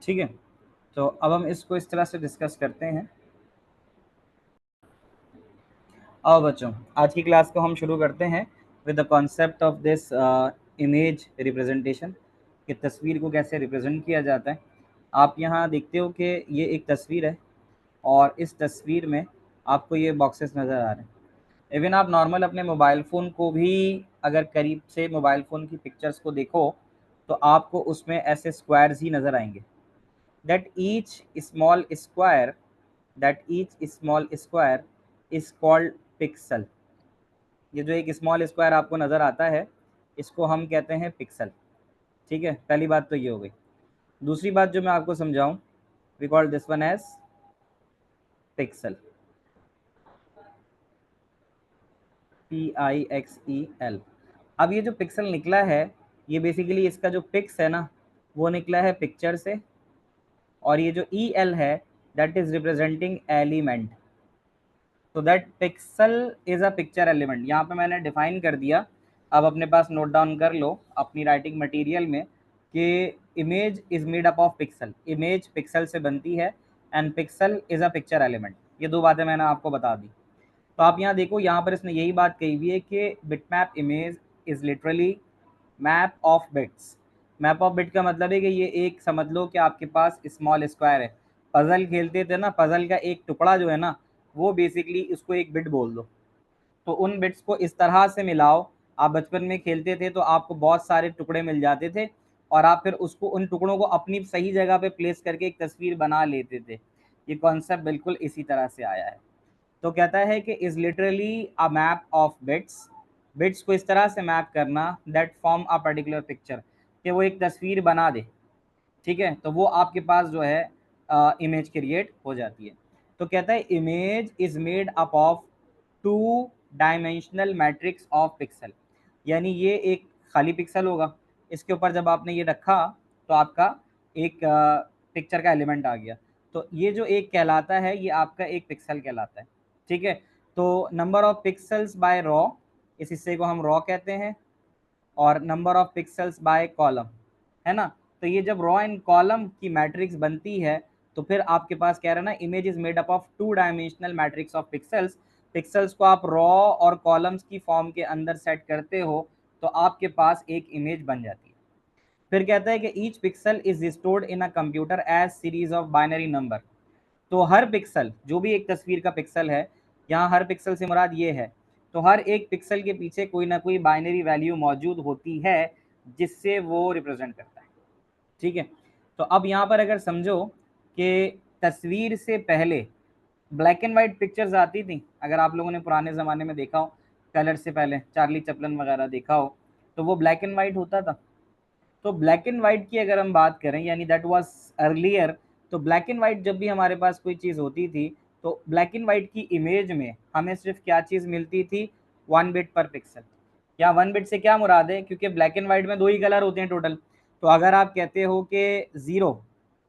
ठीक है, तो अब हम इसको इस तरह से डिस्कस करते हैं। आओ बच्चों, आज की क्लास को हम शुरू करते हैं with the concept of this image representation, कि तस्वीर को कैसे रिप्रेजेंट किया जाता है। आप यहाँ देखते हो कि ये एक तस्वीर है और इस तस्वीर में आपको ये बॉक्सेस नज़र आ रहे हैं। इवन आप नॉर्मल अपने मोबाइल फ़ोन को भी अगर करीब से मोबाइल फ़ोन की पिक्चर्स को देखो तो आपको उसमें ऐसे स्क्वायर्स ही नज़र आएंगे। That each small square that each small square is called pixel. ये जो एक स्मॉल स्क्वायर आपको नज़र आता है इसको हम कहते हैं पिक्सल। ठीक है, पहली बात तो ये हो गई। दूसरी बात जो मैं आपको समझाऊं, we call this one as pixel, PIXEL। अब ये जो पिक्सल निकला है, ये बेसिकली इसका जो पिक्स है ना वो निकला है पिक्चर से, और ये जो EL है दैट इज रिप्रेजेंटिंग एलिमेंट। तो that pixel is a picture element. यहाँ पे मैंने डिफाइन कर दिया, अब अपने पास नोट डाउन कर लो अपनी राइटिंग मटेरियल में कि image is made up of pixel. Image pixel से बनती है and pixel is a picture element. ये दो बातें मैंने आपको बता दी। तो आप यहाँ देखो, यहाँ पर इसने यही बात कही हुई है कि bitmap image is literally map of bits. Map of bit का मतलब है कि ये एक, समझ लो कि आपके पास स्मॉल स्क्वायर है। पजल खेलते थे ना, पजल का एक टुकड़ा जो है ना वो बेसिकली उसको एक बिट बोल दो। तो उन बिट्स को इस तरह से मिलाओ, आप बचपन में खेलते थे तो आपको बहुत सारे टुकड़े मिल जाते थे और आप फिर उसको, उन टुकड़ों को अपनी सही जगह पे प्लेस करके एक तस्वीर बना लेते थे। ये कॉन्सेप्ट बिल्कुल इसी तरह से आया है। तो कहता है कि is literally a map of bits. Bits को इस तरह से मैप करना that form a particular picture, कि वो एक तस्वीर बना दे। ठीक है, तो वो आपके पास जो है इमेज क्रिएट हो जाती है। तो कहता है image is made up of two dimensional matrix of pixel. यानी ये एक खाली पिक्सल होगा, इसके ऊपर जब आपने ये रखा तो आपका एक पिक्चर का एलिमेंट आ गया। तो ये जो एक कहलाता है ये आपका एक पिक्सल कहलाता है। ठीक है, तो number of pixels by row, इस हिस्से को हम रॉ कहते हैं, और number of pixels by column, है ना। तो ये जब रॉ एंड कॉलम की मैट्रिक्स बनती है तो फिर आपके पास कह रहा है ना, image is made up of two dimensional matrix of pixels. Pixels को आप रॉ और कॉलम्स की फॉर्म के अंदर सेट करते हो तो आपके पास एक इमेज बन जाती है। फिर कहता है कि each pixel is stored in a computer as series of binary number. तो हर पिक्सल, जो भी एक तस्वीर का पिक्सल है, यहाँ हर पिक्सल से मुराद ये है, तो हर एक पिक्सल के पीछे कोई ना कोई बाइनरी वैल्यू मौजूद होती है जिससे वो रिप्रेजेंट करता है। ठीक है, तो अब यहाँ पर अगर समझो कि तस्वीर से पहले ब्लैक एंड वाइट पिक्चर्स आती थी, अगर आप लोगों ने पुराने ज़माने में देखा हो, कलर से पहले चार्ली चैपलिन वगैरह देखा हो, तो वो ब्लैक एंड वाइट होता था। तो ब्लैक एंड वाइट की अगर हम बात करें, यानी दैट वाज अर्लियर, तो ब्लैक एंड वाइट जब भी हमारे पास कोई चीज़ होती थी तो ब्लैक एंड वाइट की इमेज में हमें सिर्फ क्या चीज़ मिलती थी, 1 बिट पर पिक्सल। या 1 बिट से क्या मुराद है, क्योंकि ब्लैक एंड वाइट में दो ही कलर होते हैं टोटल। तो अगर आप कहते हो कि ज़ीरो,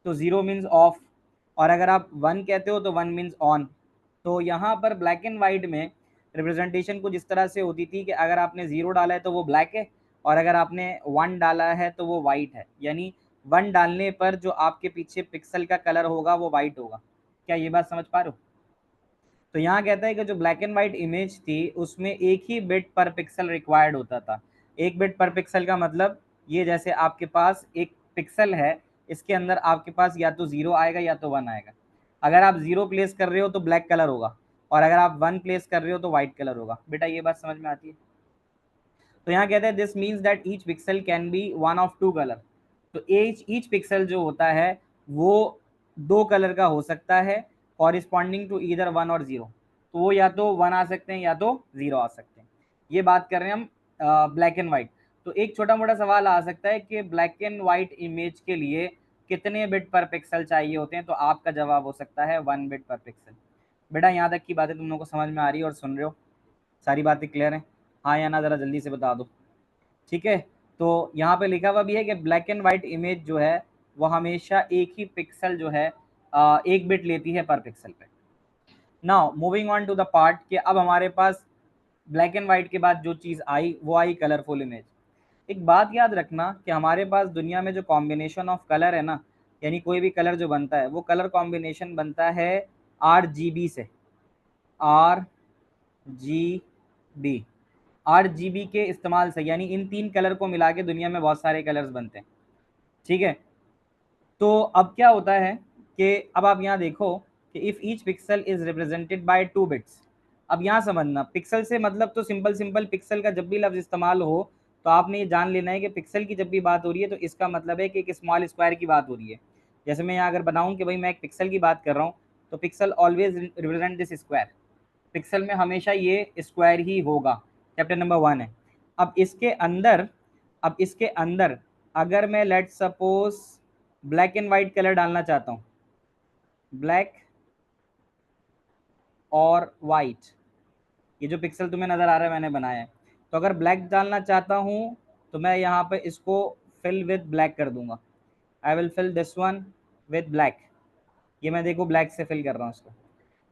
तो ज़ीरो मीन्स ऑफ, और अगर आप वन कहते हो तो वन मीन्स ऑन। तो यहाँ पर ब्लैक एंड वाइट में रिप्रेजेंटेशन कुछ इस तरह से होती थी कि अगर आपने ज़ीरो डाला है तो वो ब्लैक है, और अगर आपने वन डाला है तो वो वाइट है। यानी वन डालने पर जो आपके पीछे पिक्सल का कलर होगा वो वाइट होगा। क्या ये बात समझ पा रहे हो? तो यहाँ कहता है कि जो ब्लैक एंड वाइट इमेज थी उसमें एक ही बिट पर पिक्सल रिक्वायर्ड होता था। एक बिट पर पिक्सल का मतलब, ये जैसे आपके पास एक पिक्सल है, इसके अंदर आपके पास या तो ज़ीरो आएगा या तो वन आएगा। अगर आप ज़ीरो प्लेस कर रहे हो तो ब्लैक कलर होगा, और अगर आप वन प्लेस कर रहे हो तो वाइट कलर होगा। बेटा ये बात समझ में आती है? तो यहाँ कहते हैं this means that each pixel can be one of two colour. तो ईच पिक्सल जो होता है वो दो कलर का हो सकता है, कॉरिस्पॉन्डिंग टू ईदर वन और जीरो। तो वो या तो वन आ सकते हैं या तो जीरो आ सकते हैं। ये बात कर रहे हैं हम ब्लैक एंड वाइट। तो एक छोटा मोटा सवाल आ सकता है कि ब्लैक एंड वाइट इमेज के लिए कितने बिट पर पिक्सल चाहिए होते हैं, तो आपका जवाब हो सकता है 1 बिट पर पिक्सल। बेटा यहाँ तक की बातें तुम लोगों को समझ में आ रही है और सुन रहे हो? सारी बातें क्लियर हैं? हाँ या ना, ज़रा जल्दी से बता दो। ठीक है, तो यहाँ पे लिखा हुआ भी है कि ब्लैक एंड वाइट इमेज जो है वो हमेशा एक ही पिक्सल जो है एक बिट लेती है पर पिक्सल पे। Now moving on to the part कि अब हमारे पास ब्लैक एंड वाइट के बाद जो चीज़ आई वो आई कलरफुल इमेज। एक बात याद रखना कि हमारे पास दुनिया में जो कॉम्बिनेशन ऑफ कलर है ना, यानी कोई भी कलर जो बनता है वो कलर कॉम्बिनेशन बनता है RGB से, RGB, RGB के इस्तेमाल से, यानी इन 3 कलर को मिला के दुनिया में बहुत सारे कलर्स बनते हैं, ठीक है। तो अब क्या होता है कि अब आप यहाँ देखो कि if each pixel is represented bye 2 bits. अब यहाँ समझना, पिक्सल से मतलब तो सिंपल पिक्सल का जब भी लफ्ज इस्तेमाल हो तो आपने ये जान लेना है कि पिक्सल की जब भी बात हो रही है तो इसका मतलब है कि एक स्मॉल स्क्वायर की बात हो रही है। जैसे मैं यहाँ अगर बनाऊँ कि भाई मैं एक पिक्सल की बात कर रहा हूँ, तो pixel always represent this square, pixel में हमेशा ये स्क्वायर ही होगा। चैप्टर नंबर 1 है। अब इसके अंदर, अब इसके अंदर अगर मैं let suppose black and white colour डालना चाहता हूँ, ब्लैक और वाइट, ये जो पिक्सल तुम्हें नजर आ रहा है मैंने बनाया है, तो अगर ब्लैक डालना चाहता हूँ तो मैं यहाँ पे इसको फिल विद ब्लैक कर दूंगा। I will fill this one with black. ये मैं देखो ब्लैक से फिल कर रहा हूँ इसको।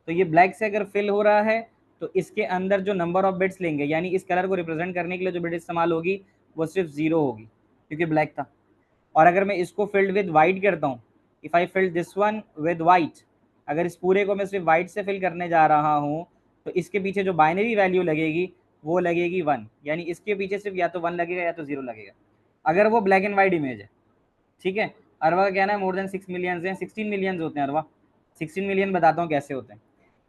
तो ये ब्लैक से अगर फिल हो रहा है तो इसके अंदर जो नंबर ऑफ बिट्स लेंगे, यानी इस कलर को रिप्रेजेंट करने के लिए जो बिट इस्तेमाल होगी वो सिर्फ 0 होगी क्योंकि ब्लैक था। और अगर मैं इसको फिल्ड विद वाइट करता हूँ, if I fill this one with white, अगर इस पूरे को मैं सिर्फ वाइट से फिल करने जा रहा हूँ तो इसके पीछे जो बाइनरी वैल्यू लगेगी वो लगेगी 1, यानी इसके पीछे सिर्फ या तो 1 लगेगा या तो 0 लगेगा, अगर वो ब्लैक एंड वाइट इमेज है, ठीक है। अरवा का कहना है मोर देन 6 मिलियन हैं, 16 मिलियन होते हैं अरवा, 16 मिलियन बताता हूँ कैसे होते हैं।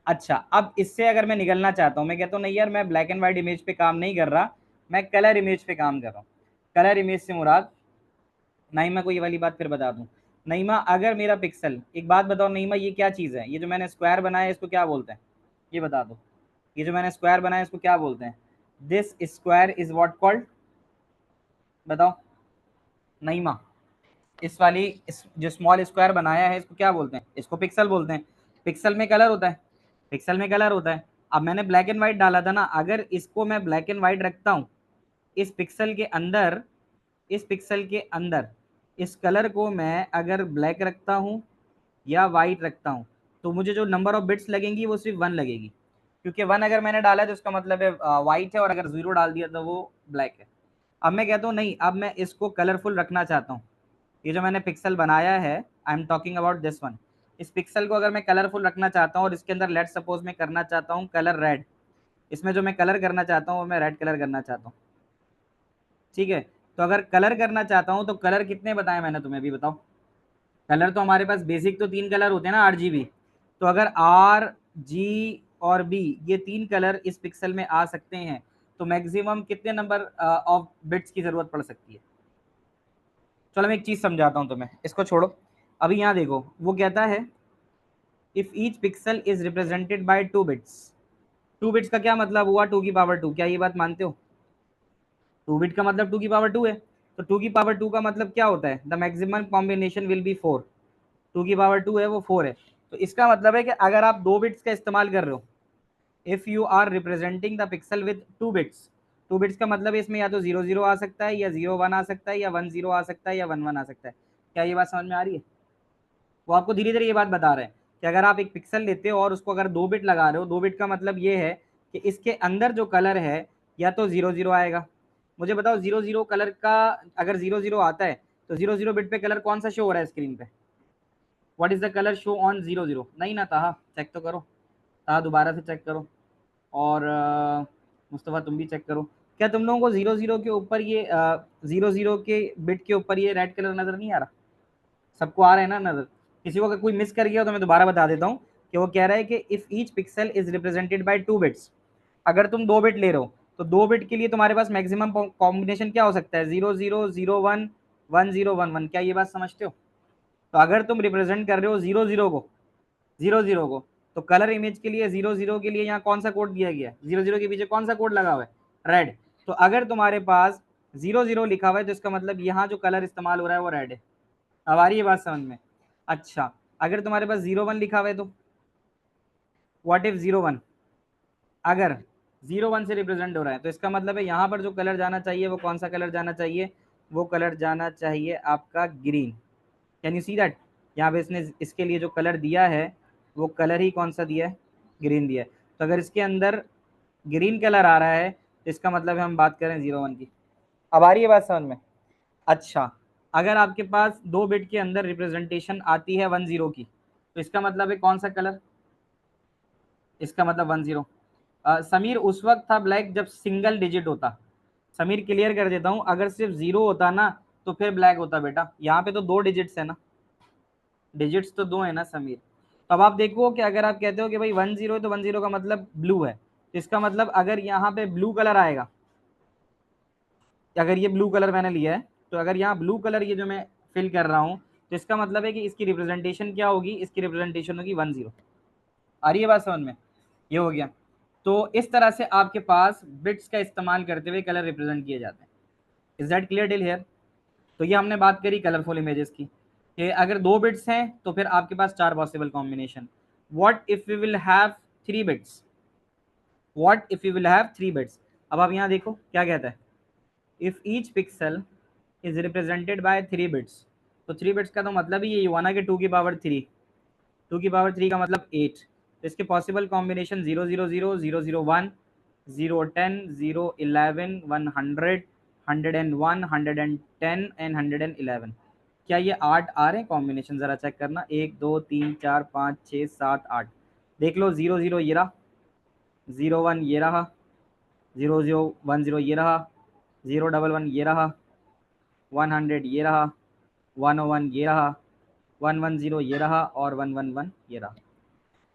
अच्छा, अब इससे अगर मैं निकलना चाहता हूँ, मैं कहता हूँ नहीं यार मैं ब्लैक एंड व्हाइट इमेज पे काम नहीं कर रहा, मैं कलर इमेज पे काम कर रहा हूँ। कलर इमेज से मुराद, नईमा को ये वाली बात फिर बता दूं। नईमा अगर मेरा पिक्सल, एक बात बताओ नईमा, ये क्या चीज़ है, ये जो मैंने स्क्वायर बनाया है इसको क्या बोलते हैं, ये बता दो। ये जो मैंने स्क्वायर बनाया है इसको क्या बोलते हैं? This square is what called, बताओ नईमा। इस जो स्मॉल स्क्वायर बनाया है इसको क्या बोलते हैं? इसको पिक्सल बोलते हैं। पिक्सल में कलर होता है, पिक्सल में कलर होता है। अब मैंने ब्लैक एंड व्हाइट डाला था ना, अगर इसको मैं ब्लैक एंड व्हाइट रखता हूँ इस पिक्सल के अंदर, इस पिक्सल के अंदर इस कलर को मैं अगर ब्लैक रखता हूँ या वाइट रखता हूँ तो मुझे जो नंबर ऑफ बिट्स लगेंगी वो सिर्फ 1 लगेगी, क्योंकि 1 अगर मैंने डाला है तो उसका मतलब है वाइट है, और अगर 0 डाल दिया तो वो ब्लैक है। अब मैं कहता हूँ नहीं, अब मैं इसको कलरफुल रखना चाहता हूँ। ये जो मैंने पिक्सल बनाया है, I am talking about this one, इस पिक्सल को अगर मैं कलरफुल रखना चाहता हूँ और इसके अंदर लेट सपोज मैं करना चाहता हूँ कलर रेड, इसमें जो मैं कलर करना चाहता हूँ वो मैं रेड कलर करना चाहता हूँ, ठीक है। तो अगर कलर करना चाहता हूँ तो कलर कितने बताए मैंने तुम्हें अभी, बताओ। कलर तो हमारे पास बेसिक तो 3 कलर होते हैं ना, RGB। तो अगर RG और B ये 3 कलर इस पिक्सल में आ सकते हैं तो मैक्सिमम कितने नंबर ऑफ बिट्स की जरूरत पड़ सकती है? चलो मैं एक चीज समझाता हूँ तुम्हें, इसको छोड़ो। अभी यहाँ देखो वो कहता है if each pixel is represented bye 2 bits. 2 bits का क्या मतलब हुआ? 2 की पावर 2, क्या ये बात मानते हो? 2 बिट का मतलब 2 की पावर 2 है, तो 2 की पावर 2 का मतलब क्या होता है? The maximum combination will be 4। 2 की पावर 2 है वो 4 है, तो इसका मतलब है कि अगर आप 2 बिट्स का इस्तेमाल कर रहे हो, if you are representing the pixel with 2 bits, 2 bits का मतलब इसमें या तो 0 0 आ सकता है, या 0 1 आ सकता है, या 1 0 आ सकता है, या 1 1 आ सकता है। क्या ये बात समझ में आ रही है? वो आपको धीरे धीरे ये बात बता रहे हैं कि अगर आप एक पिक्सल लेते हो और उसको अगर 2 बिट लगा रहे हो, 2 बिट का मतलब ये है कि इसके अंदर जो कलर है या तो 0 0 आएगा। मुझे बताओ 0 0 कलर का, अगर 0 0 आता है तो 0 0 बिट पे कलर कौन सा शो हो रहा है स्क्रीन पे? What is the colour show on 0 0? नहीं ना ताहा, चेक तो करो, ताहा दोबारा से चेक करो, और मुस्तफ़ा तुम भी चेक करो। क्या तुम लोगों को 0 0 के ऊपर ये 0 0 के बिट के ऊपर ये रेड कलर नजर नहीं आ रहा? सबको आ रहा है ना नजर? किसी को अगर कोई मिस कर गया तो मैं दोबारा बता देता हूँ कि वो कह रहा है कि if each pixel is represented bye 2 bits, अगर तुम 2 बिट ले रहे हो तो 2 बिट के लिए तुम्हारे पास मैक्सिमम कॉम्बिनेशन क्या हो सकता है? 0 0 0 1 1 0 1 1। क्या ये बात समझते हो? तो अगर तुम रिप्रेजेंट कर रहे हो 0 0 को, 0 0 को, तो कलर इमेज के लिए 0 0 के लिए यहाँ कौन सा कोड दिया गया है? 0 0 के पीछे कौन सा कोड लगा हुआ है? रेड। तो अगर तुम्हारे पास 0 0 लिखा हुआ है तो इसका मतलब यहाँ जो कलर इस्तेमाल हो रहा है वो रेड है। अब आ रही है बात समझ में? अच्छा, अगर तुम्हारे पास 0 1 लिखा हुआ है तो व्हाट इफ 0 1, अगर 0 1 से रिप्रेजेंट हो रहा है तो इसका मतलब है यहाँ पर जो कलर जाना चाहिए वो कौन सा कलर जाना चाहिए? वो कलर जाना चाहिए आपका green. Can you see that? यहाँ पे इसने इसके लिए जो कलर दिया है वो कलर ही कौन सा दिया है? ग्रीन दिया है। तो अगर इसके अंदर ग्रीन कलर आ रहा है तो इसका मतलब है हम बात करें 0 1 की। अब आ रही है बात समझ में? अच्छा, अगर आपके पास 2 बिट के अंदर रिप्रेजेंटेशन आती है 10 की, तो इसका मतलब है कौन सा कलर, इसका मतलब 10। समीर उस वक्त था ब्लैक जब सिंगल डिजिट होता। समीर क्लियर कर देता हूं, अगर सिर्फ 0 होता ना तो फिर ब्लैक होता बेटा, यहाँ पे तो 2 डिजिट्स है ना, डिजिट्स तो 2 है ना समीर। तो अब आप देखो कि अगर आप कहते हो कि भाई 10 है तो 10 का मतलब ब्लू है, तो इसका मतलब अगर यहाँ पे ब्लू कलर आएगा, अगर ये ब्लू कलर मैंने लिया है, तो अगर यहाँ ब्लू कलर ये जो मैं फिल कर रहा हूँ, तो इसका मतलब है कि इसकी रिप्रेजेंटेशन क्या होगी, इसकी रिप्रेजेंटेशन होगी 10। आ रही है बात समझ में, ये हो गया। तो इस तरह से आपके पास बिट्स का इस्तेमाल करते हुए कलर रिप्रेजेंट किए जाते हैं। Is that clear till here? तो ये हमने बात करी कलरफुल इमेजेस की, कि अगर 2 बिट्स हैं तो फिर आपके पास 4 possible combination. What if we will have 3 bits, what if we will have 3 bits. अब आप यहाँ देखो क्या कहता है, if each pixel is represented by 3 bits. तो 3 बिट्स का तो मतलब ही ये हुआ ना कि 2 की पावर 3, 2 की पावर 3 का मतलब 8। तो इसके पॉसिबल कॉम्बिनेशन 0 0 0 0 0 1 0 10 0 11 100 101 110 एंड 111। क्या ये 8 आ रहे हैं कॉम्बिनेशन, जरा चेक करना, 1 2 3 4 5 6 7 8। देख लो, 0 0 ये रहा, 0 1 ये रहा, 0 0 1 0 ये रहा, 0 1 1 ये रहा, 100 ये रहा, 101 ये रहा, 110 ये रहा और 111 ये रहा।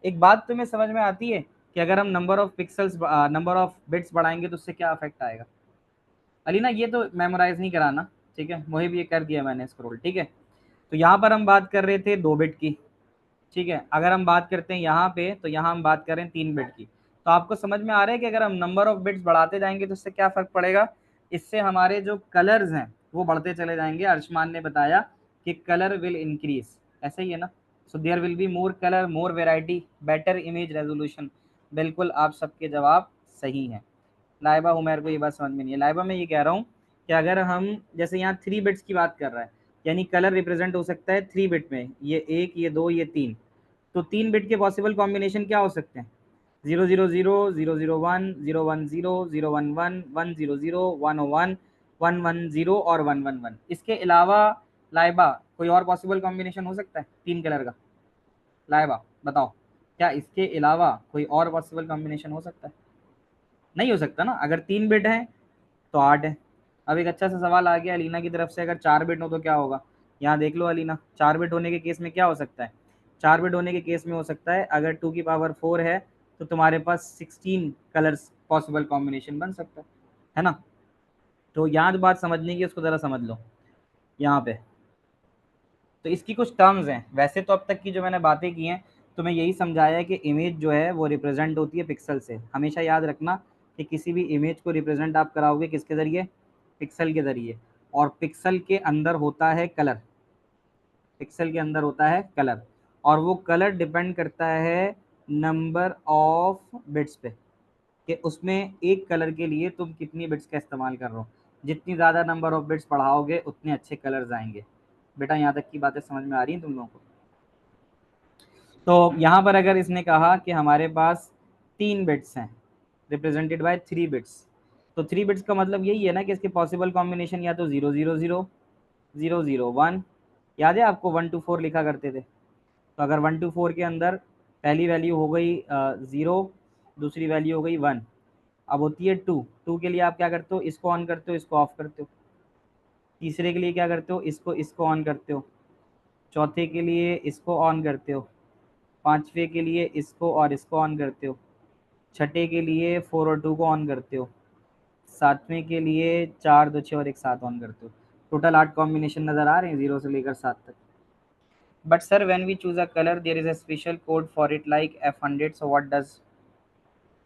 एक बात तुम्हें समझ में आती है कि अगर हम number of pixels, number of bits बढ़ाएंगे तो उससे क्या अफेक्ट आएगा? अली ना ये तो मेमोराइज नहीं कराना, ठीक है, वही भी ये कर दिया मैंने स्क्रॉल, ठीक है। तो यहाँ पर हम बात कर रहे थे 2 बिट की, ठीक है। अगर हम बात करते हैं यहाँ पे, तो यहाँ हम बात कर रहे हैं 3 बिट की। तो आपको समझ में आ रहा है कि अगर हम नंबर ऑफ बिट्स बढ़ाते जाएंगे तो इससे क्या फर्क पड़ेगा, इससे हमारे जो कलर्स हैं वो बढ़ते चले जाएंगे। अर्शमान ने बताया कि कलर विल इंक्रीज, ऐसा ही है ना। So there will be more colour, more variety, better image resolution. बिल्कुल आप सबके जवाब सही हैं। लाइबा उमर को ये बात समझ में नहीं है। लाइबा मैं ये कह रहा हूँ कि अगर हम जैसे यहाँ 3 बिट्स की बात कर रहा है, यानी कलर रिप्रेजेंट हो सकता है 3 बिट में, ये 1 ये 2 ये 3। तो 3 बिट के पॉसिबल कॉम्बिनेशन क्या हो सकते हैं, 0 0 0 0 0 1 0 1 0 0 1 1 1 0 0 1 1 1 1 0 और 1 1 1। इसके अलावा लाइबा कोई और पॉसिबल कॉम्बिनेशन हो सकता है 3 कलर का? लाइबा बताओ, क्या इसके अलावा कोई और पॉसिबल कॉम्बिनेशन हो सकता है? नहीं हो सकता ना, अगर 3 बिट है तो 8 है। अब एक अच्छा सा सवाल आ गया अलीना की तरफ से, अगर 4 बिट हो तो क्या होगा? यहाँ देख लो अलीना, 4 बिट होने के केस में क्या हो सकता है? 4 बिट होने के केस में हो सकता है अगर 2 की पावर 4 है तो तुम्हारे पास 16 कलर्स पॉसिबल कॉम्बिनेशन बन सकता है ना। तो यहाँ जो बात समझने की उसको ज़रा समझ लो यहाँ पे। तो इसकी कुछ टर्म्स हैं, वैसे तो अब तक की जो मैंने बातें की हैं तो मैं यही समझाया कि इमेज जो है वो रिप्रेजेंट होती है पिक्सल से। हमेशा याद रखना कि किसी भी इमेज को रिप्रेजेंट आप कराओगे किसके ज़रिए, पिक्सल के ज़रिए। और पिक्सल के अंदर होता है कलर, पिक्सल के अंदर होता है कलर, और वो कलर डिपेंड करता है नंबर ऑफ बिट्स पे, कि उसमें एक कलर के लिए तुम कितनी बिट्स का इस्तेमाल कर रहे हो। जितनी ज़्यादा नंबर ऑफ बिट्स बढ़ाओगे उतने अच्छे कलर्स आएंगे। बेटा यहाँ तक की बातें समझ में आ रही हैं तुम लोगों को? तो यहाँ पर अगर इसने कहा कि हमारे पास 3 बिट्स हैं रिप्रेजेंटेड बाय 3 बिट्स, तो 3 बिट्स का मतलब यही है ना कि इसके पॉसिबल कॉम्बिनेशन या तो 0 0 0 0 0 1, याद है आपको 1 to 4 लिखा करते थे। तो अगर 1 to 4 के अंदर पहली वैल्यू हो गई 0, दूसरी वैल्यू हो गई 1, अब होती है 2। 2 के लिए आप क्या करते हो, इसको ऑन करते हो इसको ऑफ करते हो। तीसरे के लिए क्या करते हो, इसको इसको ऑन करते हो। चौथे के लिए इसको ऑन करते हो। पांचवे के लिए इसको और इसको ऑन करते हो। छठे के लिए 4 और 2 को ऑन करते हो। सातवें के लिए 4 2 6 और एक साथ ऑन करते हो। टोटल 8 कॉम्बिनेशन नज़र आ रहे हैं 0 से लेकर 7 तक। But sir when we choose a colour there is a special code for it like F100, so what does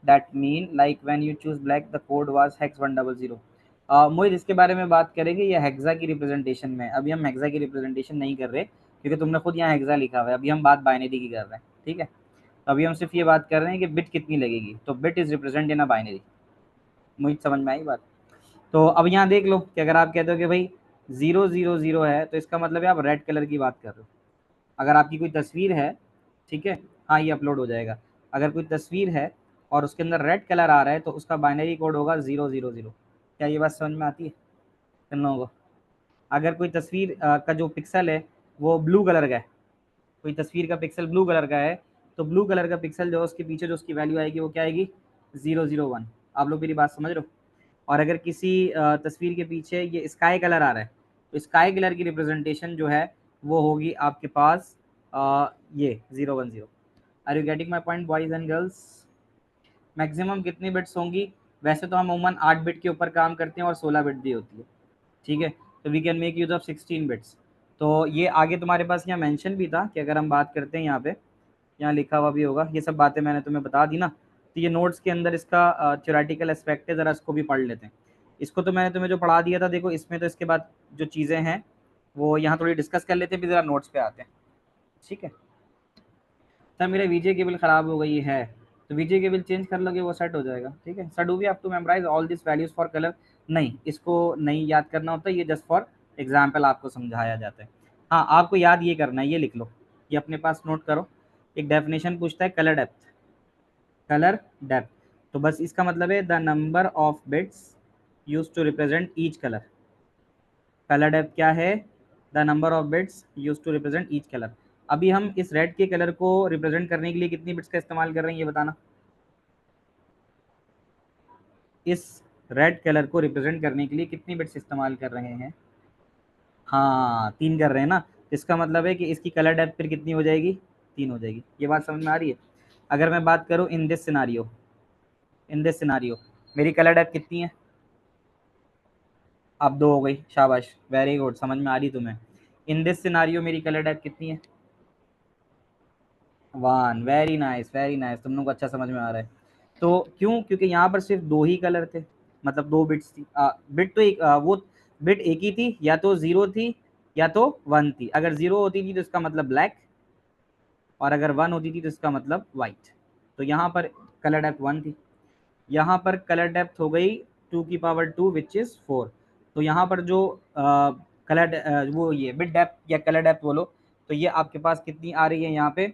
that mean, like when you choose black the code was hex 100। Mohit इसके बारे में बात करेंगे, ये हेक्सा की representation में। अभी हम हेक्सा की रिप्रेजेंटेशन नहीं कर रहे क्योंकि तुमने खुद यहाँ हेक्सा लिखा हुआ है, अभी हम बात बाइनरी की कर रहे हैं, ठीक है। तो अभी हम सिर्फ ये बात कर रहे हैं कि बिट कितनी लगेगी, तो bit is represent in a binary. मुझे समझ में आई बात? तो अब यहाँ देख लो कि अगर आप कहते हो कि भाई 0 0 0 है तो इसका मतलब है आप रेड कलर की बात कर रहे हो। अगर आपकी कोई तस्वीर है, ठीक है, हाँ ये अपलोड हो जाएगा। अगर कोई तस्वीर है और उसके अंदर रेड कलर आ रहा है तो उसका बाइनरी कोड होगा 0 0 0। क्या ये बात समझ में आती है इन लोगों को? अगर कोई तस्वीर का जो पिक्सल है वो ब्लू कलर का है, कोई तस्वीर का पिक्सल ब्लू कलर का है, तो ब्लू कलर का पिक्सल जो है उसके पीछे जो उसकी वैल्यू आएगी वो क्या आएगी, 001। आप लोग मेरी बात समझ रहे हो। और अगर किसी तस्वीर के पीछे ये स्काई कलर आ रहा है, तो स्काई कलर की रिप्रेजेंटेशन जो है वो होगी आपके पास ये 010। Are you getting my point boys and girls. Maximum कितनी बिट्स होंगी, वैसे तो हम अमूमन 8 बिट के ऊपर काम करते हैं और 16 बिट भी होती है, ठीक है। तो we can make use of 16 bits. तो ये आगे तुम्हारे पास यहाँ मेंशन भी था कि अगर हम बात करते हैं यहाँ पे, यहाँ लिखा हुआ भी होगा, ये सब बातें मैंने तुम्हें बता दी ना। तो ये नोट्स के अंदर इसका थ्योरेटिकल एस्पेक्ट है, ज़रा इसको भी पढ़ लेते हैं। इसको तो मैंने तुम्हें जो पढ़ा दिया था देखो, इसमें तो इसके बाद जो चीज़ें हैं वो यहाँ थोड़ी डिस्कस कर लेते हैं, फिर ज़रा नोट्स पे आते हैं, ठीक है। सर मेरा वीजे केबल ख़राब हो गई है, तो वीजे केबल चेंज कर लोगे वो सेट हो जाएगा, ठीक है। Sir do we have to memorise all this values for colour, नहीं इसको नहीं याद करना होता, ये जस्ट फॉर एग्जाम्पल आपको समझाया जाता है। हाँ आपको याद ये करना है, ये लिख लो, ये अपने पास नोट करो। एक डेफिनेशन पूछता है कलर डेप्थ, कलर डेप्थ, तो बस इसका मतलब है the number of bits use to represent each colour. Colour depth क्या है, the number of bits use to represent each colour. अभी हम इस रेड के कलर को रिप्रेजेंट करने के लिए कितनी बिट्स का इस्तेमाल कर रहे हैं ये बताना। इस रेड कलर को रिप्रेजेंट करने के लिए कितनी बिट्स इस्तेमाल कर रहे हैं, हाँ 3 कर रहे हैं ना। इसका मतलब है कि इसकी कलर डेप्थ फिर कितनी हो जाएगी, 3 हो जाएगी। ये बात समझ में आ रही है। अगर मैं बात करूँ in this scenario, in this scenario मेरी कलर डेप्थ कितनी है, अब 2 हो गई, शाबाश वेरी गुड, समझ में आ रही तुम्हें। इन दिस सिनारियो मेरी कलर डेप्थ कितनी है, 1, वेरी नाइस वेरी नाइस, तुम लोग को अच्छा समझ में आ रहा है। तो क्यों, क्योंकि यहाँ पर सिर्फ 2 ही कलर थे, मतलब 2 बिट्स थी। बिट तो एक वो बिट एक ही थी, या तो 0 थी या तो 1 थी। अगर 0 होती थी तो इसका मतलब ब्लैक, और अगर 1 होती थी तो इसका मतलब वाइट। तो यहाँ पर कलर डेप्थ 1 थी, यहाँ पर कलर डेप्थ हो गई 2 की पावर 2 विच इज़ 4। तो यहाँ पर जो कलर वो ये बिट डेप्थ या कलर डेप्थ बोलो, तो ये आपके पास कितनी आ रही है यहाँ पे,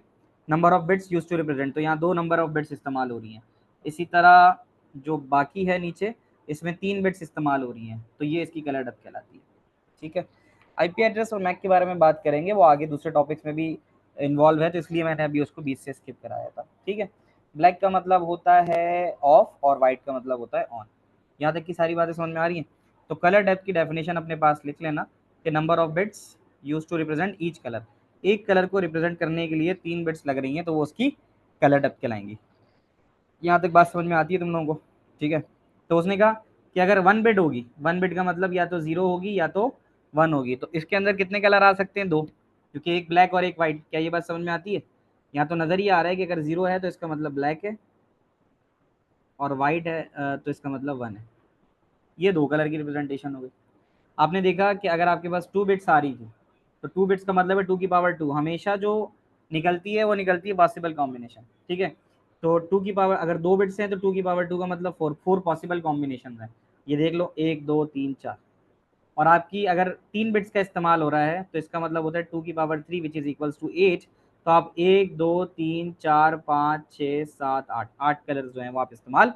number of bits use to represent, तो यहाँ 2 नंबर ऑफ बिट्स इस्तेमाल हो रही हैं। इसी तरह जो बाकी है नीचे, इसमें 3 बिट्स इस्तेमाल हो रही हैं, तो ये इसकी कलर डेप्थ कहलाती है, ठीक है। आईपी एड्रेस और मैक के बारे में बात करेंगे, वो आगे दूसरे टॉपिक्स में भी इन्वॉल्व है, तो इसलिए मैंने अभी उसको बीच से स्किप कराया था, ठीक है। ब्लैक का मतलब होता है ऑफ और वाइट का मतलब होता है ऑन। यहाँ तक की सारी बातें समझ में आ रही हैं। तो कलर डेप्थ की डेफिनेशन अपने पास लिख लेना कि number of bits use to represent each colour. एक कलर को रिप्रेजेंट करने के लिए 3 बिट्स लग रही हैं, तो वो उसकी कलर डेप्थ कहलाएंगी। यहाँ तक बात समझ में आती है तुम लोगों को, ठीक है। तो उसने कहा कि अगर 1 बिट होगी, 1 बिट का मतलब या तो 0 होगी या तो 1 होगी, तो इसके अंदर कितने कलर आ सकते हैं, 2, क्योंकि एक ब्लैक और एक वाइट। क्या ये बात समझ में आती है। यहाँ तो नज़र ही आ रहा है कि अगर 0 है तो इसका मतलब ब्लैक है, और वाइट है तो इसका मतलब 1 है। ये 2 कलर की रिप्रेजेंटेशन हो गई। आपने देखा कि अगर आपके पास 2 बिट्स आ रही थी, तो 2 बिट्स का मतलब है 2 की पावर 2, हमेशा जो निकलती है वो निकलती है पॉसिबल कॉम्बिनेशन, ठीक है। तो 2 की पावर अगर 2 बिट्स हैं तो 2 की पावर 2 का मतलब 4 पॉसिबल कॉम्बिनेशन है। ये देख लो 1 2 3 4। और आपकी अगर 3 बिट्स का इस्तेमाल हो रहा है तो इसका मतलब होता है 2 की power 3 which is equals to 8। तो आप 1 2 3 4 5 6 7 8 8 कलर जो हैं वो आप इस्तेमाल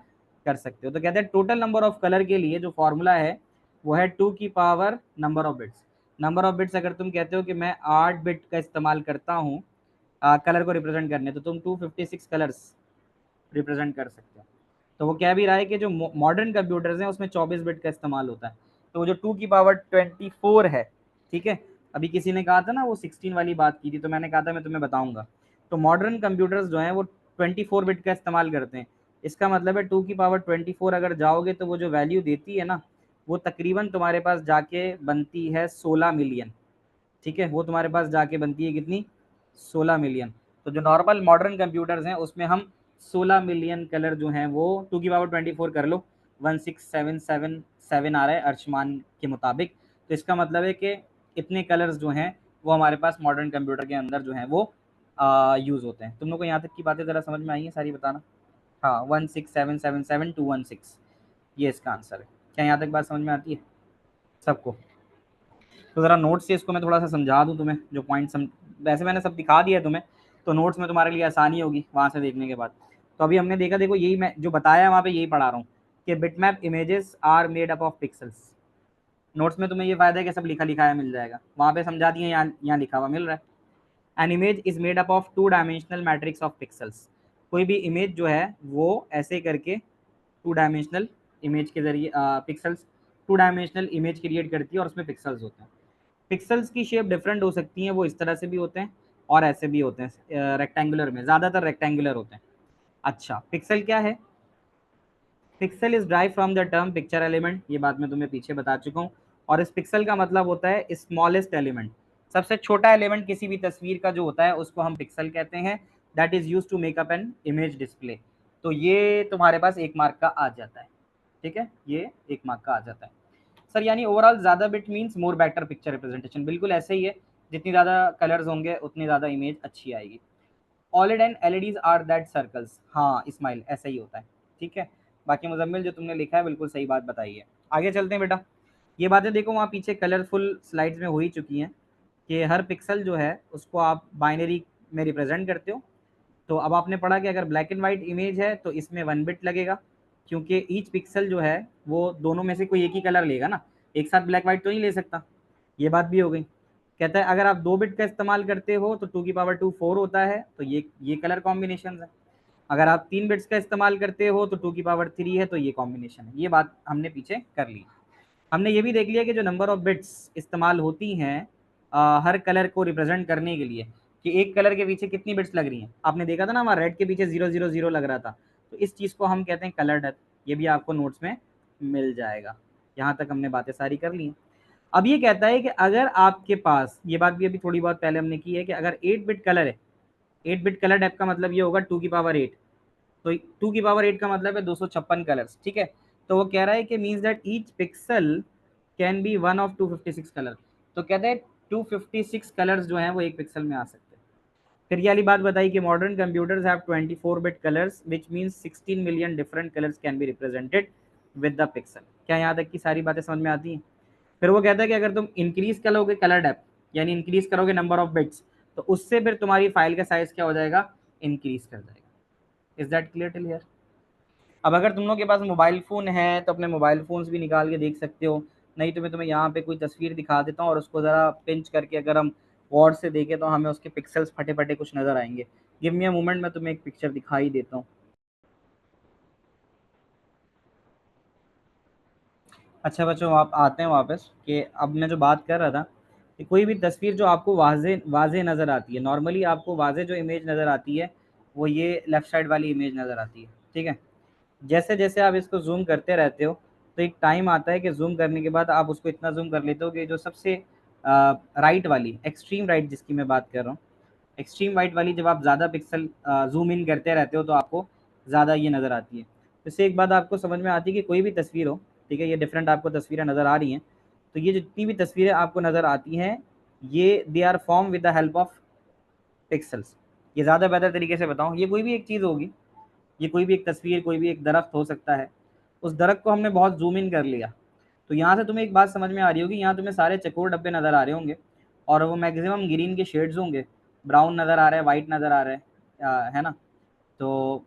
कर सकते हो। तो कहते हैं टोटल नंबर ऑफ कलर के लिए जो फॉर्मूला है वो है 2 की power number of bits. Number of bits अगर तुम कहते हो कि मैं 8 बिट का इस्तेमाल करता हूँ कलर को रिप्रेजेंट करने, तो तुम 256 कलर्स रिप्रेजेंट कर सकते हो। तो वो कह भी रहा है कि जो मॉडर्न कंप्यूटर्स हैं उसमें 24 बिट का इस्तेमाल होता है। तो वो जो 2 की पावर 24 है, ठीक है। अभी किसी ने कहा था ना वो 16 वाली बात की थी, तो मैंने कहा था मैं तुम्हें बताऊंगा। तो मॉडर्न कंप्यूटर्स जो हैं वो 24 बिट का इस्तेमाल करते हैं। इसका मतलब है 2 की पावर 24 अगर जाओगे तो वो जो वैल्यू देती है ना, वो तकरीबन तुम्हारे पास जाके बनती है 16 मिलियन, ठीक है। वो तुम्हारे पास जाके बनती है कितनी, 16 मिलियन। तो जो नॉर्मल मॉडर्न कंप्यूटर्स हैं उसमें हम 16 मिलियन कलर जो हैं वो 2 की पावर 24 कर लो, 16777 आ रहा है अर्शमान के मुताबिक। तो इसका मतलब है कि इतने कलर्स जो हैं वो हमारे पास मॉडर्न कंप्यूटर के अंदर जो हैं वो यूज़ होते हैं। तुम लोग को यहाँ तक की बातें ज़रा समझ में आई हैं सारी, बताना। हाँ 16777 216, ये इसका आंसर है। क्या यहाँ तक बात समझ में आती है सबको। तो ज़रा नोट्स से इसको मैं थोड़ा सा समझा दूँ तुम्हें, जो पॉइंट वैसे मैंने सब दिखा दिया है तुम्हें, तो नोट्स में तुम्हारे लिए आसानी होगी वहाँ से देखने के बाद। तो अभी हमने देखा, देखो यही मैं जो बताया वहाँ पे यही पढ़ा रहा हूँ कि bitmap images are made up of pixels. Notes में तुम्हें ये फायदा है कि सब लिखा लिखाया मिल जाएगा, वहाँ पे समझा दिए, यहाँ लिखा हुआ मिल रहा है। An image is made up of 2 dimensional matrix of pixels. कोई भी इमेज जो है वो ऐसे करके 2 डायमेंशनल इमेज के जरिए पिक्सल्स 2 डायमेंशनल इमेज क्रिएट करती है और उसमें पिक्सल्स होते हैं। पिक्सल्स की शेप डिफरेंट हो सकती है, वो इस तरह से भी होते हैं और ऐसे भी होते हैं, रेक्टेंगुलर में ज़्यादातर रेक्टेंगुलर होते हैं। अच्छा, पिक्सल क्या है? Pixel is drive from the term picture element, ये बात मैं तुम्हें पीछे बता चुका हूँ। और इस पिक्सल का मतलब होता है स्मॉलेस्ट एलिमेंट, सबसे छोटा एलिमेंट किसी भी तस्वीर का जो होता है उसको हम पिक्सल कहते हैं। That is use to make up an image display. तो ये तुम्हारे पास 1 मार्क का आ जाता है, ठीक है, ये 1 मार्क का आ जाता है। सर यानी ओवरऑल ज्यादा bit means more better picture representation, बिल्कुल ऐसे ही है, जितनी ज्यादा कलर्स होंगे उतनी ज्यादा इमेज अच्छी आएगी। OLED and LEDs are that circles, हाँ इस्माइल ऐसा ही होता है, ठीक है। बाकी मुजम्मिल जो तुमने लिखा है बिल्कुल सही बात बताई है। आगे चलते हैं बेटा, ये बातें देखो वहाँ पीछे कलरफुल स्लाइड्स में हो ही चुकी हैं कि हर पिक्सल जो है उसको आप बाइनरी में रिप्रेजेंट करते हो। तो अब आपने पढ़ा कि अगर ब्लैक एंड वाइट इमेज है तो इसमें 1 बिट लगेगा, क्योंकि ईच पिक्सल जो है वो दोनों में से कोई एक ही कलर लेगा ना, एक साथ ब्लैक वाइट तो नहीं ले सकता। ये बात भी हो गई। कहता है अगर आप 2 बिट का इस्तेमाल करते हो तो 2 की पावर 2 4 होता है, तो ये कलर कॉम्बिनेशन है। अगर आप 3 बिट्स का इस्तेमाल करते हो तो 2 की पावर 3 है, तो ये कॉम्बिनेशन है। ये बात हमने पीछे कर ली। हमने ये भी देख लिया कि जो नंबर ऑफ बिट्स इस्तेमाल होती हैं हर कलर को रिप्रेजेंट करने के लिए, कि एक कलर के पीछे कितनी बिट्स लग रही हैं। आपने देखा था ना वहाँ रेड के पीछे 0 0 0 लग रहा था, तो इस चीज़ को हम कहते हैं कलर डेप्थ। ये भी आपको नोट्स में मिल जाएगा। यहाँ तक हमने बातें सारी कर ली हैं। अब ये कहता है कि अगर आपके पास, ये बात भी अभी थोड़ी बहुत पहले हमने की है, कि अगर 8 बिट कलर है, 8 बिट कलर डेप्थ का मतलब ये होगा 2 की पावर 8, तो 2 की पावर 8 का मतलब है 256 कलर्स, ठीक है। तो वो कह रहा है कि means that each pixel can be one of 256 colour. तो कहते हैं 256 कलर्स जो हैं वो एक पिक्सल में आ सकते हैं। फिर ये वाली बात बताई कि modern computers have 24 bit colours which means 16 million different colours can be represented with the pixel. क्या यहाँ तक की सारी बातें समझ में आती हैं? फिर वो कहता है कि अगर तुम इंक्रीज करोगे कलर डेप्थ, यानी इंक्रीज करोगे नंबर ऑफ बिट्स, तो उससे फिर तुम्हारी फाइल का साइज क्या हो जाएगा? इंक्रीज कर जाएगा। Is that clear till here? अब अगर तुम लोग के पास मोबाइल फ़ोन है तो अपने मोबाइल फ़ोन्स भी निकाल के देख सकते हो, नहीं तो मैं तुम्हें यहाँ पे कोई तस्वीर दिखा देता हूँ और उसको ज़रा पिंच करके अगर हम गौर से देखें तो हमें उसके पिक्सल्स फटे फटे कुछ नज़र आएंगे। गिव मी अ मोमेंट, मैं तुम्हें एक पिक्चर दिखाई देता हूँ। अच्छा बच्चों, आप आते हैं वापस कि अब मैं जो बात कर रहा था कि कोई भी तस्वीर जो आपको वाजे वाजे नज़र आती है, नॉर्मली आपको वाजे जो इमेज नज़र आती है वो ये लेफ़्ट साइड वाली इमेज नज़र आती है, ठीक है। जैसे जैसे आप इसको जूम करते रहते हो तो एक टाइम आता है कि जूम करने के बाद आप उसको इतना जूम कर लेते हो कि जो सबसे राइट वाली एक्सट्रीम राइट जिसकी मैं बात कर रहा हूँ, एक्सट्रीम राइट वाली जब आप ज़्यादा पिक्सल जूम इन करते रहते हो तो आपको ज़्यादा ये नज़र आती है। इससे एक बात आपको समझ में आती है कि कोई भी तस्वीर हो, ठीक है, ये डिफरेंट आपको तस्वीरें नज़र आ रही हैं, तो ये जितनी भी तस्वीरें आपको नज़र आती हैं ये they are form with the help of pixels. ये ज़्यादा बेहतर तरीके से बताऊँ, ये कोई भी एक चीज़ होगी, ये कोई भी एक तस्वीर, कोई भी एक दरख्त हो सकता है, उस दरख्त को हमने बहुत जूम इन कर लिया, तो यहाँ से तुम्हें एक बात समझ में आ रही होगी, यहाँ तुम्हें सारे चकोर डब्बे नज़र आ रहे होंगे और वो मैक्सिमम ग्रीन के शेड्स होंगे, ब्राउन नज़र आ रहा है, वाइट नज़र आ रहा है, है ना। तो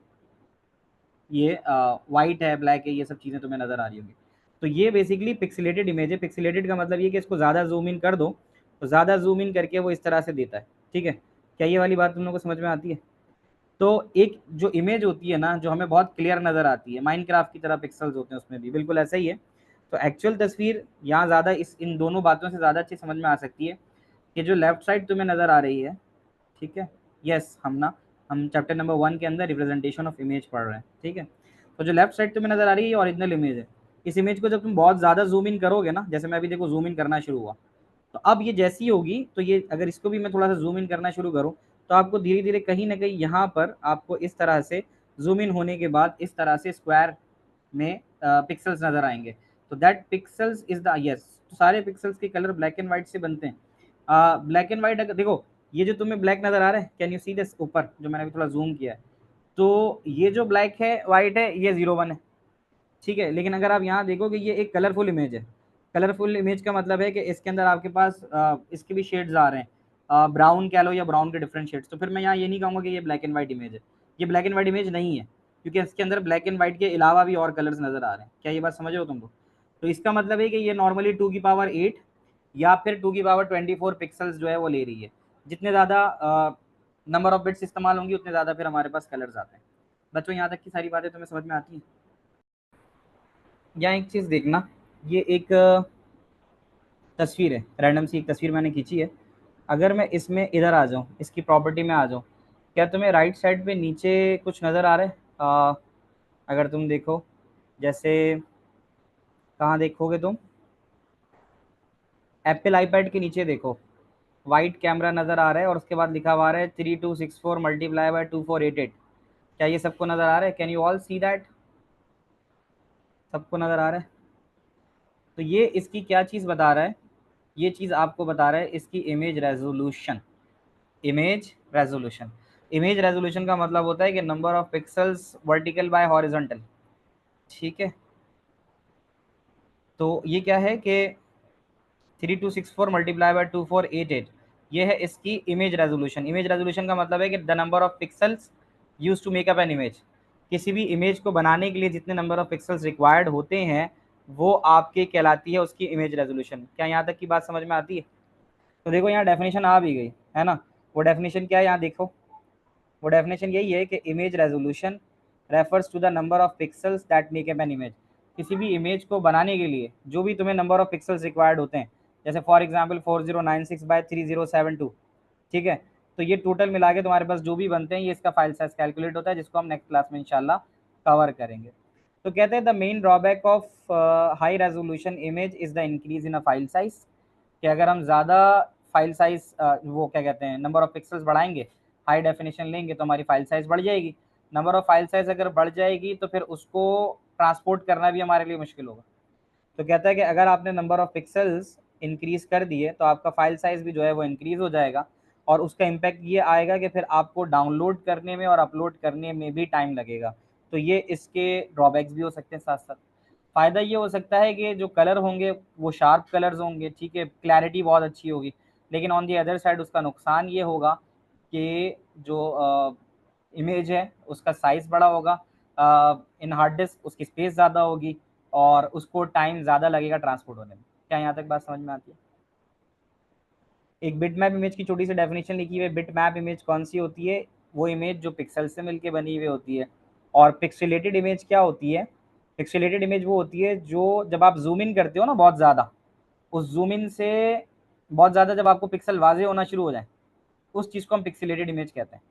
ये वाइट है, ब्लैक है, ये सब चीज़ें तुम्हें नज़र आ रही होंगी। तो ये बेसिकली पिक्सेलेटेड इमेज है। पिक्सेलेटेड का मतलब ये कि इसको ज़्यादा जूम इन कर दो तो ज़्यादा जूम इन करके वो इस तरह से देता है, ठीक है। क्या ये वाली बात तुम लोग को समझ में आती है? तो एक जो इमेज होती है ना जो हमें बहुत क्लियर नज़र आती है, माइनक्राफ्ट की तरह पिक्सल्स होते हैं उसमें भी, बिल्कुल ऐसा ही है। तो एक्चुअल तस्वीर यहाँ ज़्यादा इस इन दोनों बातों से ज़्यादा अच्छी समझ में आ सकती है कि जो लेफ्ट साइड तुम्हें नज़र आ रही है, ठीक है, यस हम चैप्टर नंबर 1 के अंदर रिप्रेजेंटेशन ऑफ इमेज पढ़ रहे हैं, ठीक है। तो जो लेफ्ट साइड तुम्हें नज़र आ रही है ये ओरिजिनल इमेज है। इस इमेज को जब तुम बहुत ज़्यादा जूम इन करोगे ना, जैसे मैं अभी देखो जूम इन करना शुरू हुआ, तो अब ये जैसी होगी तो ये अगर इसको भी मैं थोड़ा सा जूम इन करना शुरू करूँ तो आपको धीरे धीरे कहीं ना कहीं यहाँ पर आपको इस तरह से जूम इन होने के बाद इस तरह से स्क्वायर में पिक्सल्स नज़र आएंगे। तो that pixels is the yes, तो सारे पिक्सल्स के कलर ब्लैक एंड वाइट से बनते हैं। ब्लैक एंड वाइट अगर देखो, ये जो तुम्हें ब्लैक नज़र आ रहा है, कैन यू सी दिस ऊपर जो मैंने अभी थोड़ा जूम किया है, तो ये जो ब्लैक है वाइट है ये 0 1 है, ठीक है। लेकिन अगर आप यहाँ देखोगे ये एक कलरफुल इमेज है। कलरफुल इमेज का मतलब है कि इसके अंदर आपके पास इसके भी शेड्स आ रहे हैं, ब्राउन कह लो या ब्राउन के डिफरेंट शेड्स। तो फिर मैं यहाँ ये नहीं कहूँगा कि ये ब्लैक एंड वाइट इमेज है, ये ब्लैक एंड वाइट इमेज नहीं है, क्योंकि इसके अंदर ब्लैक एंड वाइट के अलावा भी और कलर्स नज़र आ रहे हैं। क्या ये बात समझ रहे हो तुमको? तो इसका मतलब है कि ये नॉर्मली 2 की पावर 8 या फिर 2 की पावर 24 पिक्सल्स जो है वो ले रही है। जितने ज़्यादा नंबर ऑफ बिट्स इस्तेमाल होंगी उतने ज़्यादा फिर हमारे पास कलर्स आते हैं। बच्चों यहाँ तक की सारी बातें तुम्हें समझ में आती हैं? यहाँ एक चीज़ देखना, ये एक तस्वीर है, रैंडम सी एक तस्वीर मैंने खींची है। अगर मैं इसमें इधर आ जाऊँ, इसकी प्रॉपर्टी में आ जाऊँ, क्या तुम्हें राइट साइड पे नीचे कुछ नज़र आ रहा है? अगर तुम देखो, जैसे कहाँ देखोगे तुम, एप्पल आईपैड के नीचे देखो, वाइट कैमरा नज़र आ रहा है और उसके बाद लिखा हुआ है 3264 मल्टीप्लाई बाय 2488। क्या ये सबको नज़र आ रहा है? Can you all see that? सबको नज़र आ रहा है? तो ये इसकी क्या चीज़ बता रहा है? ये चीज़ आपको बता रहा है इसकी image resolution. Image resolution, image resolution का मतलब होता है कि number of pixels vertical bye horizontal. ठीक है, तो ये क्या है कि 3264 मल्टीप्लाई बाय 2488, ये है इसकी इमेज रेजोल्यूशन। इमेज रेजोल्यूशन का मतलब है कि the number of pixels use to make up an image. किसी भी इमेज को बनाने के लिए जितने नंबर ऑफ पिक्सल्स रिक्वायर्ड होते हैं वो आपके कहलाती है उसकी इमेज रेजोल्यूशन। क्या यहाँ तक की बात समझ में आती है? तो देखो यहाँ डेफिनेशन आ भी गई है ना। वो डेफिनेशन क्या है यहाँ देखो, वो डेफिनेशन यही है कि image resolution refers to the number of pixels that make up an image. किसी भी इमेज को बनाने के लिए जो भी तुम्हें नंबर ऑफ पिक्सल्स रिक्वायर्ड होते हैं, जैसे फॉर एग्जांपल 4096 बाय 3072, ठीक है, तो ये टोटल मिला के तुम्हारे पास जो भी बनते हैं ये इसका फाइल साइज कैलकुलेट होता है, जिसको हम नेक्स्ट क्लास में इंशाल्लाह कवर करेंगे। तो कहते हैं the main drawback of high resolution image is the increase in a file size, कि अगर हम ज़्यादा फाइल साइज वो क्या कहते हैं नंबर ऑफ पिक्सल्स बढ़ाएंगे, हाई डेफिनेशन लेंगे तो हमारी फाइल साइज बढ़ जाएगी। नंबर ऑफ फाइल साइज अगर बढ़ जाएगी तो फिर उसको ट्रांसपोर्ट करना भी हमारे लिए मुश्किल होगा। तो कहता है कि अगर आपने नंबर ऑफ पिक्सल्स इंक्रीज कर दिए तो आपका फाइल साइज भी जो है वो इंक्रीज हो जाएगा, और उसका इम्पैक्ट ये आएगा कि फिर आपको डाउनलोड करने में और अपलोड करने में भी टाइम लगेगा। तो ये इसके ड्रॉबैक्स भी हो सकते हैं। साथ साथ फ़ायदा ये हो सकता है कि जो कलर होंगे वो शार्प कलर्स होंगे, ठीक है, क्लैरिटी बहुत अच्छी होगी। लेकिन ऑन दी अदर साइड उसका नुकसान ये होगा कि जो इमेज है उसका साइज़ बड़ा होगा, इन हार्ड डिस्क उसकी स्पेस ज़्यादा होगी और उसको टाइम ज़्यादा लगेगा ट्रांसपोर्ट होने में। क्या यहाँ तक बात समझ में आती है? एक बिट मैप इमेज की छोटी सी डेफिनेशन लिखी हुई है। बिट मैप इमेज कौन सी होती है? वो इमेज जो पिक्सल से मिलके बनी हुई होती है। और पिक्सेलेटेड इमेज क्या होती है? पिक्सेलेटेड इमेज वो होती है जो जब आप जूम इन करते हो ना बहुत ज़्यादा, उस जूम इन से बहुत ज़्यादा जब आपको पिक्सल वाजे होना शुरू हो जाए, उस चीज़ को हम पिक्सेलेटेड इमेज कहते हैं।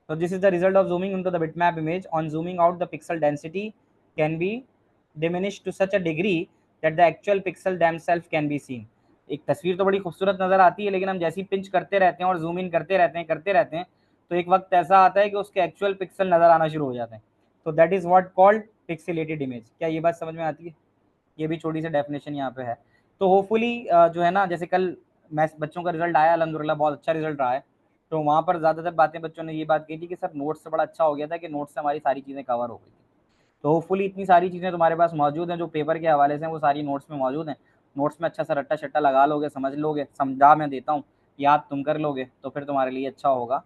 So this is the result of zooming into the bitmap image. On zooming out, the pixel density can be diminished to such a degree that the actual pixel themselves can be seen. एक तस्वीर तो बड़ी खूबसूरत नज़र आती है, लेकिन हम जैसे ही पिंच करते रहते हैं और जूम इन करते रहते हैं तो एक वक्त ऐसा आता है कि उसके एक्चुअल पिक्सल नज़र आना शुरू हो जाते हैं। तो that is what called pixelated image. क्या ये बात समझ में आती है? ये भी छोटी सी डेफिनेशन यहाँ पे है। तो होपफुली जो है ना, जैसे कल मैथ्स बच्चों का रिजल्ट आया, अल्हम्दुलिल्लाह बहुत अच्छा रिजल्ट रहा है। तो वहाँ पर ज़्यादातर बातें बच्चों ने ये बात कही थी कि सर नोट्स से बड़ा अच्छा हो गया था कि नोट्स से हमारी सारी चीज़ें कवर हो गई थी। तो होपफुली इतनी सारी चीज़ें तुम्हारे पास मौजूद हैं जो पेपर के हवाले से हैं, वो सारी नोट्स में मौजूद हैं। नोट्स में अच्छा सा रट्टा शट्टा लगा लोगे, समझ लोगे, समझा मैं देता हूँ, याद तुम कर लोगे तो फिर तुम्हारे लिए अच्छा होगा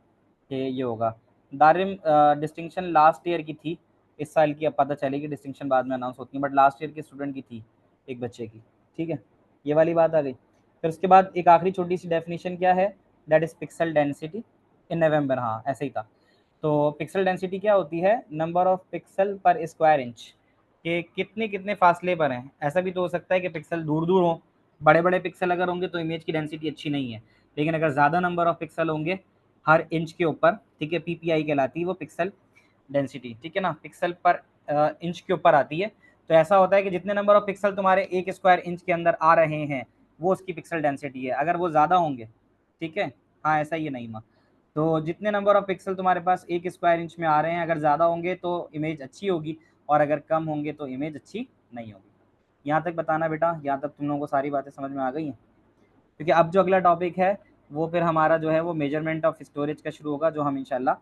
कि ये होगा। दारिम डिस्टिंक्शन लास्ट ईयर की थी, इस साल की अब पता चलेगी, डिस्टिंक्शन बाद में अनाउंस होती है, बट लास्ट ईयर के स्टूडेंट की थी, एक बच्चे की। ठीक है, ये वाली बात आ गई। फिर उसके बाद एक आखिरी छोटी सी डेफिनेशन क्या है? That is pixel density in November. हाँ ऐसे ही था। तो पिक्सल डेंसिटी क्या होती है? नंबर ऑफ पिक्सल पर स्क्वायर इंच, कि कितने कितने फासले पर हैं। ऐसा भी तो हो सकता है कि पिक्सल दूर दूर हों, बड़े बड़े पिक्सल अगर होंगे तो इमेज की डेंसिटी अच्छी नहीं है, लेकिन अगर ज़्यादा नंबर ऑफ पिक्सल होंगे हर इंच के ऊपर, ठीक है, पीपीआई कहलाती है वो पिक्सल डेंसिटी, ठीक है ना, पिक्सल पर इंच के ऊपर आती है। तो ऐसा होता है कि जितने नंबर ऑफ पिक्सल तुम्हारे एक स्क्वायर इंच के अंदर आ रहे हैं वो उसकी पिक्सल डेंसिटी है। अगर वो ज़्यादा होंगे, ठीक है, हाँ ऐसा ही है नहीं माँ, तो जितने नंबर ऑफ पिक्सल तुम्हारे पास एक स्क्वायर इंच में आ रहे हैं अगर ज़्यादा होंगे तो इमेज अच्छी होगी, और अगर कम होंगे तो इमेज अच्छी नहीं होगी। यहाँ तक बताना बेटा, यहाँ तक तुम लोगों को सारी बातें समझ में आ गई हैं? क्योंकि अब जो अगला टॉपिक है वो फिर हमारा जो है वो मेजरमेंट ऑफ स्टोरेज का शुरू होगा, जो हम इंशाल्लाह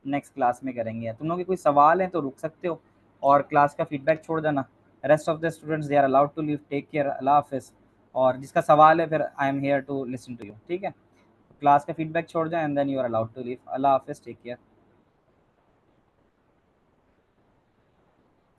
नेक्स्ट क्लास में करेंगे। तुम लोगों के कोई सवाल हैं तो रुक सकते हो और क्लास का फीडबैक छोड़ देना। Rest of the students they are allowed to leave, take care, अल्लाह हाफिज़। और जिसका सवाल है फिर I am here to listen to you, ठीक है। क्लास का फीडबैक छोड़ जाए and then you are allowed to leave. अल्लाह हाफिज़, टेक केयर।